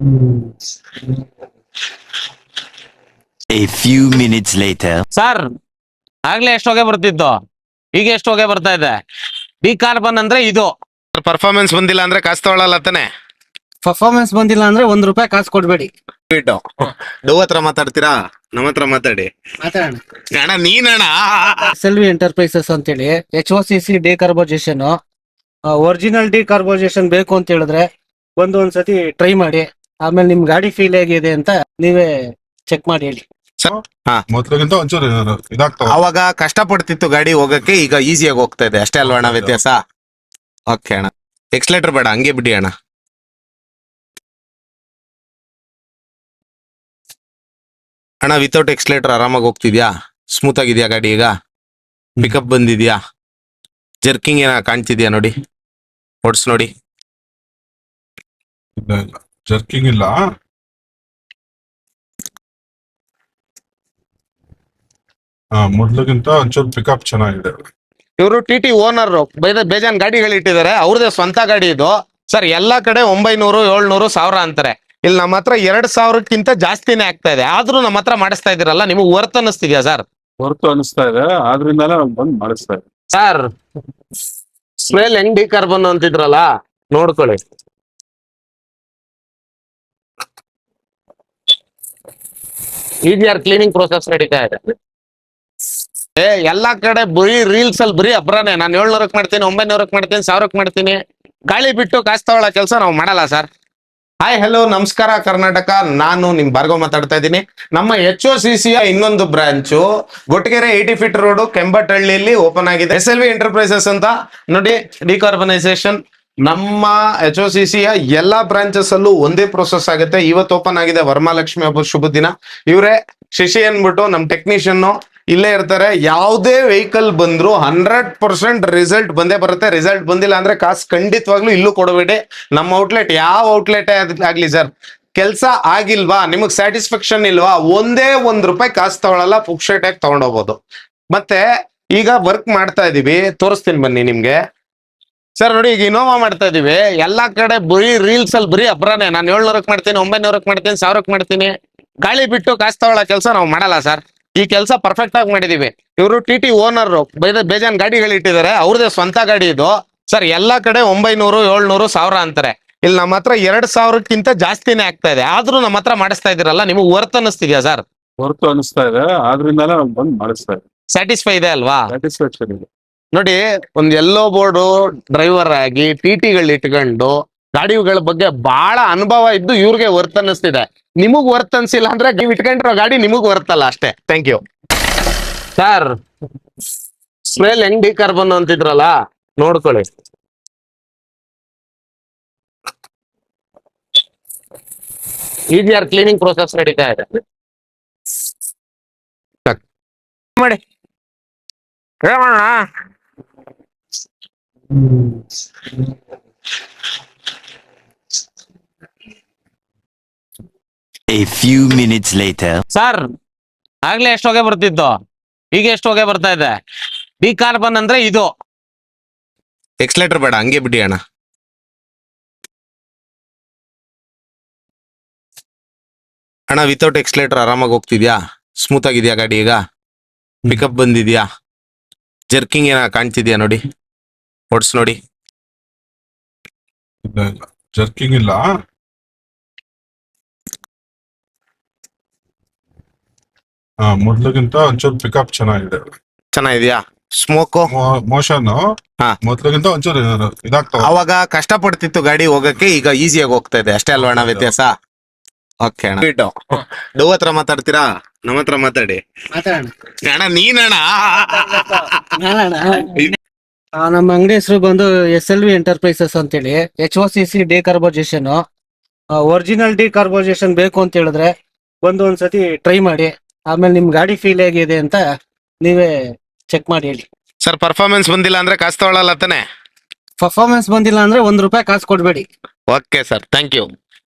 A few minutes later. Sir ಆಗ್ಲೇ ಎಷ್ಟು ಹೊಗೆ ಬರ್ತಿತ್ತು, ಈಗ ಎಷ್ಟು ಹೊಗೆ ಬರ್ತಾ ಇದೆ. ಡಿ ಕಾರ್ಬನ್ ಅಂದ್ರೆ ಇದು. ಪರ್ಫಾರ್ಮೆನ್ಸ್ ಬಂದಿಲ್ಲ ಅಂದ್ರೆ ಕಾಸು ತಗೊಳ್ಳಲ್ಲ ತಾನೆ. ಪರ್ಫಾರ್ಮೆನ್ಸ್ ಬಂದಿಲ್ಲ ಅಂದ್ರೆ ₹1 ಕಾಸು ಕೊಡ್ಬೇಡಿ. ಡವ್ ಹತ್ರ ಮಾತಾಡ್ತೀರಾ, ನಮ್ಮ ಹತ್ರ ಮಾತಾಡಿ. ಮಾತಾಡೋಣ. ಅಣ್ಣ ನೀನಣ್ಣ SLV ಎಂಟರ್ಪ್ರೈಸಸ್ ಅಂತೇಳಿ HOCC ಡಿಕಾರ್ಬೋಜೇಷನ್, ಒರಿಜಿನಲ್ ಡಿಕಾರ್ಬೋಜೇಷನ್ ಬೇಕು ಅಂತ ಹೇಳಿದ್ರೆ ಒಂದ್ಸತಿ ಟ್ರೈ ಮಾಡಿ. ಆಮೇಲೆ ನಿಮ್ ಗಾಡಿ ಫೀಲ್ ಹೇಗಿದೆ ಅಂತ ನೀವೇ ಚೆಕ್ ಮಾಡಿ ಹೇಳಿ. ಮೊದ್ಲಿಗಿಂತ ಒಂಚೂರು ಇದಾಗ್ತಾವ. ಅವಾಗ ಕಷ್ಟ ಪಡ್ತಿತ್ತು ಗಾಡಿ ಹೋಗಕ್ಕೆ, ಈಗ ಈಸಿಯಾಗಿ ಹೋಗ್ತಾ ಇದೆ ಅಷ್ಟೇ ಅಲ್ವಾ ಅಣ್ಣ ವ್ಯತ್ಯಾಸ? ಓಕೆ ಅಣ್ಣ, ಎಕ್ಸ್ಲೇಟರ್ ಬೇಡ, ಹಂಗೆ ಬಿಡಿ ಅಣ್ಣ. ಅಣ್ಣ ವಿತೌಟ್ ಎಕ್ಸ್ಲೇಟರ್ ಆರಾಮಾಗಿ ಹೋಗ್ತಿದ್ಯಾ? ಸ್ಮೂತ್ ಆಗಿದ್ಯಾ ಗಾಡಿ? ಈಗ ಪಿಕಪ್ ಬಂದಿದ್ಯಾ? ಜರ್ಕಿಂಗ್ ಏನ ಕಾಣ್ತಿದ್ಯಾ? ನೋಡಿ, ಓಡ್ಸ್ ನೋಡಿ. ಇಲ್ಲ ಜರ್ಕಿಂಗ್ ಇಲ್ಲ. ಮೊದ್ಲಿಗಿಂತ ಒಂಚೂರು ಪಿಕಪ್ ಚೆನ್ನಾಗಿದೆ. ಇವರು TT ಓನರ್, ಬೇಜಾನ್ ಗಾಡಿಗಳು ಇಟ್ಟಿದ್ದಾರೆ, ಅವ್ರದೇ ಸ್ವಂತ ಗಾಡಿ ಇದು. ಸರ್ ಎಲ್ಲಾ ಕಡೆ 900, 700, 1000 ಅಂತಾರೆ. ಇಲ್ಲಿ ನಮ್ಮ ಹತ್ರ 2000ಕ್ಕಿಂತ ಜಾಸ್ತಿನೇ ಆಗ್ತಾ ಇದೆ. ಆದ್ರೂ ನಮ್ಮ ಹತ್ರ ಮಾಡಿಸ್ತಾ ಇದೀರಲ್ಲ, ನಿಮಗೆ ವರ್ತ್ ಅನಿಸ್ತಿದ್ಯಾ ಸರ್? ಹೊರತು ಅನಿಸ್ತಾ ಇದೆ, ಆದ್ರಿಂದಾನೇ ಬಂದ್ ಮಾಡಿಸ್ತಾ ಇದೆ. ಸರ್ ಸ್ಮೆಲ್ ಹೆಂಗ್ ಡಿಕಾರ್ಬನ್ ಅಂತಿದ್ರಲ್ಲ, ನೋಡ್ಕೊಳ್ಳಿ. EGR ಕ್ಲೀನಿಂಗ್ ಪ್ರೋಸೆಸ್ ನಡೀತಾ ಇದೆ. ಎಲ್ಲಾ ಕಡೆ ಬರೀ ರೀಲ್ಸ್ ಅಲ್ಲಿ ಬರೀ ಅಬ್ರಾನೆ. ನಾನು 700ಕ್ಕೆ ಮಾಡ್ತೀನಿ, 900ಕ್ಕೆ ಮಾಡ್ತೀನಿ, 1000ಕ್ಕೆ ಮಾಡ್ತೀನಿ. ಗಾಳಿ ಬಿಟ್ಟು ಕಾಸು ತಗೊಳ್ಳೋ ಕೆಲಸ ನಾವು ಮಾಡಲ್ಲ ಸರ್. ಹಾಯ್ ಹಲೋ ನಮಸ್ಕಾರ ಕರ್ನಾಟಕ, ನಾನು ನಿಮ್ ಭಾರ್ಗವ್ ಮಾತಾಡ್ತಾ ಇದ್ದೀನಿ. ನಮ್ಮ HOCCಯ ಇನ್ನೊಂದು ಬ್ರಾಂಚು ಗೊಟ್ಟಗೆರೆ 80 ಫೀಟ್ ರೋಡ್ ಕೆಂಬಟಹಳ್ಳಿಯಲ್ಲಿ ಓಪನ್ ಆಗಿದೆ. SLV ಎಂಟರ್ಪ್ರೈಸಸ್ ಅಂತ ನೋಡಿ. ಡಿಕಾರ್ಬನೈಸೇಷನ್ ನಮ್ಮ HOCCಯ ಎಲ್ಲಾ ಬ್ರಾಂಚಸ್ ಅಲ್ಲೂ ಒಂದೇ ಪ್ರೋಸೆಸ್ ಆಗುತ್ತೆ. ಇವತ್ತು ಓಪನ್ ಆಗಿದೆ, ವರಮಹಾಲಕ್ಷ್ಮಿ ಹಬ್ಬ ಶುಭ ದಿನ. ಇವರೇ ಶಶಿ ಅನ್ಬಿಟ್ಟು ನಮ್ ಟೆಕ್ನಿಷಿಯನ್ ಇಲ್ಲೇ ಇರ್ತಾರೆ. ಯಾವುದೇ ವೆಹಿಕಲ್ ಬಂದ್ರು 100% ರಿಸಲ್ಟ್ ಬಂದೇ ಬರುತ್ತೆ. ರಿಸಲ್ಟ್ ಬಂದಿಲ್ಲ ಅಂದ್ರೆ ಕಾಸು ಖಂಡಿತವಾಗ್ಲೂ ಇಲ್ಲೂ ಕೊಡಬೇಡಿ. ನಮ್ಮ ಔಟ್ಲೆಟ್ ಯಾವ ಔಟ್ಲೆಟ್ ಆಗ್ಲಿ ಸರ್, ಕೆಲಸ ಆಗಿಲ್ವಾ, ನಿಮಗ್ ಸ್ಯಾಟಿಸ್ಫ್ಯಾಕ್ಷನ್ ಇಲ್ವಾ, ಒಂದೇ ₹1 ಕಾಸು ತಗೊಳಲ್ಲ, ಪುಕ್ಷೇಟ್ ಆಗಿ ತಗೊಂಡೋಗ್ಬೋದು. ಮತ್ತೆ ಈಗ ವರ್ಕ್ ಮಾಡ್ತಾ ಇದೀವಿ, ತೋರಿಸ್ತೀನಿ ಬನ್ನಿ ನಿಮ್ಗೆ. ಸರ್ ನೋಡಿ, ಈಗ ಇನೋವಾ ಮಾಡ್ತಾ ಇದೀವಿ. ಎಲ್ಲಾ ಕಡೆ ಬರೀ ರೀಲ್ಸ್ ಅಲ್ಲಿ ಬರೀ ಅಬ್ರಾನೆ. ನಾನು 700ಕ್ಕೆ ಮಾಡ್ತೀನಿ, 900ಕ್ಕೆ ಮಾಡ್ತೀನಿ, 1000ಕ್ಕೆ ಮಾಡ್ತೀನಿ. ಗಾಳಿ ಬಿಟ್ಟು ಕಾಸು ತಗೊಳ್ಳೋ ಕೆಲಸ ನಾವು ಮಾಡಲ್ಲ ಸರ್. ಈ ಕೆಲಸ ಪರ್ಫೆಕ್ಟ್ ಆಗಿ ಮಾಡಿದೀವಿ. ಇವರು TT ಓನರ್, ಬೇಜಾನ್ ಗಾಡಿಗಳು ಇಟ್ಟಿದ್ದಾರೆ, ಅವ್ರದೇ ಸ್ವಂತ ಗಾಡಿ ಇದು. ಸರ್ ಎಲ್ಲಾ ಕಡೆ 900, 700, 1000 ಅಂತಾರೆ. ಇಲ್ಲಿ ನಮ್ಮ ಹತ್ರ 2000ಕ್ಕಿಂತ ಜಾಸ್ತಿನೇ ಆಗ್ತಾ ಇದೆ. ಆದ್ರೂ ನಮ್ಮ ಹತ್ರ ಮಾಡಿಸ್ತಾ ಇದೀರಲ್ಲ, ನಿಮಗೆ ವರ್ತ್ ಅನಿಸ್ತಿದ್ಯಾ ಸರ್? ಹೊರತು ಅನಿಸ್ತಾ ಇದೆ, ಆದ್ರಿಂದಾನೇ ಬಂದ್ ಮಾಡಿಸ್ತಾ ಇದೆ. ಸ್ಯಾಟಿಸ್ಫೈ ಇದೆ ಅಲ್ವಾ? ಸ್ಯಾಟಿಸ್ಫ್ಯಾಕ್ಷನ್ ಇದೆ. ನೋಡಿ, ಒಂದ್ ಯೆಲ್ಲೋ ಬೋರ್ಡ್ ಡ್ರೈವರ್ ಆಗಿ TTಗಳು ಇಟ್ಕೊಂಡು ಗಾಡಿಗಳ ಬಗ್ಗೆ ಬಹಳ ಅನುಭವ ಇದ್ದು ಇವ್ರಿಗೆ ವರ್ತ್ ಅನ್ನಿಸ್ತಿದೆ. ನಿಮಗ್ ವರ್ತ್ ಅನ್ಸಿಲ್ಲ ಅಂದ್ರೆ ನೀವು ಇಟ್ಕೊಂಡಿರೋ ಗಾಡಿ ನಿಮಗ್ ವರ್ತಲ್ಲ ಅಷ್ಟೇ. Thank you sir. ಸ್ಮೆಲ್ ಹೆಂಗ್ ಡಿಕಾರ್ಬನ್ ಅಂತಿದ್ರಲ್ಲ, ನೋಡ್ಕೊಳ್ಳಿ. EGR ಕ್ಲೀನಿಂಗ್ ಪ್ರೋಸೆಸ್ ನಡೀತಾ ಇದೆ. ಮಾಡಿ ಹೇಳೋಣ. A few minutes later. Sir ಆಗ್ಲೇ ಎಷ್ಟು ಹೊಗೆ ಬರ್ತಿತ್ತು, ಈಗ ಎಷ್ಟು ಹೊಗೆ ಬರ್ತಾ ಇದೆ. ಡಿ ಕಾರ್ಬನ್ ಅಂದ್ರೆ ಇದು. ಎಕ್ಸ್ಲೇಟರ್ ಬೇಡ, ಹಂಗೆ ಬಿಡಿ ಅಣ್ಣ. ಅಣ್ಣ ವಿತೌಟ್ ಎಕ್ಸ್ಲೇಟರ್ ಆರಾಮಾಗಿ ಹೋಗ್ತಿದ್ಯಾ? ಸ್ಮೂತ್ ಆಗಿದ್ಯಾ ಗಾಡಿ? ಈಗ ಪಿಕಪ್ ಬಂದಿದ್ಯಾ? ಜರ್ಕಿಂಗ್ ಏನ ಕಾಣ್ತಿದ್ಯಾ? ನೋಡಿ, ಓಡ್ಸ್ ನೋಡಿ. ಇಲ್ಲ ಜರ್ಕಿಂಗ್ ಇಲ್ಲ. ಮೊದ್ಲಿಗಿಂತ ಒಂಚೂರು ಪಿಕಪ್ ಚೆನ್ನಾಗಿದೆ. ಚೆನ್ನಾಗಿದ್ಯಾ? ಸ್ಮೋಕು ಮೋಷನ್ ಹಾ. ಮೊದ್ಲಿಗಿಂತ ಒಂಚೂರು ಇದಾಗ್ತಾವ. ಅವಾಗ ಕಷ್ಟ ಪಡ್ತಿತ್ತು ಗಾಡಿ ಹೋಗಕ್ಕೆ, ಈಗ ಈಸಿಯಾಗಿ ಹೋಗ್ತಾ ಇದೆ ಅಷ್ಟೇ ಅಲ್ವಾ ಅಣ್ಣ ವ್ಯತ್ಯಾಸ? ಓಕೆ ಅಣ್ಣ, ಡವ್ ಹತ್ರ ಮಾತಾಡ್ತೀರಾ, ನಮ್ಮ ಹತ್ರ ಮಾತಾಡಿ. ಮಾತಾಡೋಣ. ಅಣ್ಣ ನೀನಣ್ಣ ನಮ್ಮ ಅಂಗಡಿ ಹೆಸರು ಬಂದು SLV ಎಂಟರ್ಪ್ರೈಸಸ್ ಅಂತೇಳಿ HOCC ಡಿಕಾರ್ಬೋಜೇಷನ್, ಒರಿಜಿನಲ್ ಡಿಕಾರ್ಬೋಜೇಷನ್ ಬೇಕು ಅಂತ ಹೇಳಿದ್ರೆ ಒಂದ್ಸತಿ ಟ್ರೈ ಮಾಡಿ. ಆಮೇಲೆ ನಿಮ್ ಗಾಡಿ ಫೀಲ್ ಹೇಗಿದೆ ಅಂತ ನೀವೇ ಚೆಕ್ ಮಾಡಿ ಹೇಳಿ. ಸರ್ ಪರ್ಫಾರ್ಮೆನ್ಸ್ ಬಂದಿಲ್ಲ ಅಂದ್ರೆ ಕಾಸು ತಗೊಳ್ಳಲ್ಲ ತಾನೆ? ಪರ್ಫಾರ್ಮೆನ್ಸ್ ಬಂದಿಲ್ಲ ಅಂದ್ರೆ ₹1 ಕಾಸು ಕೊಡ್ಬೇಡಿ. Okay sir, thank you.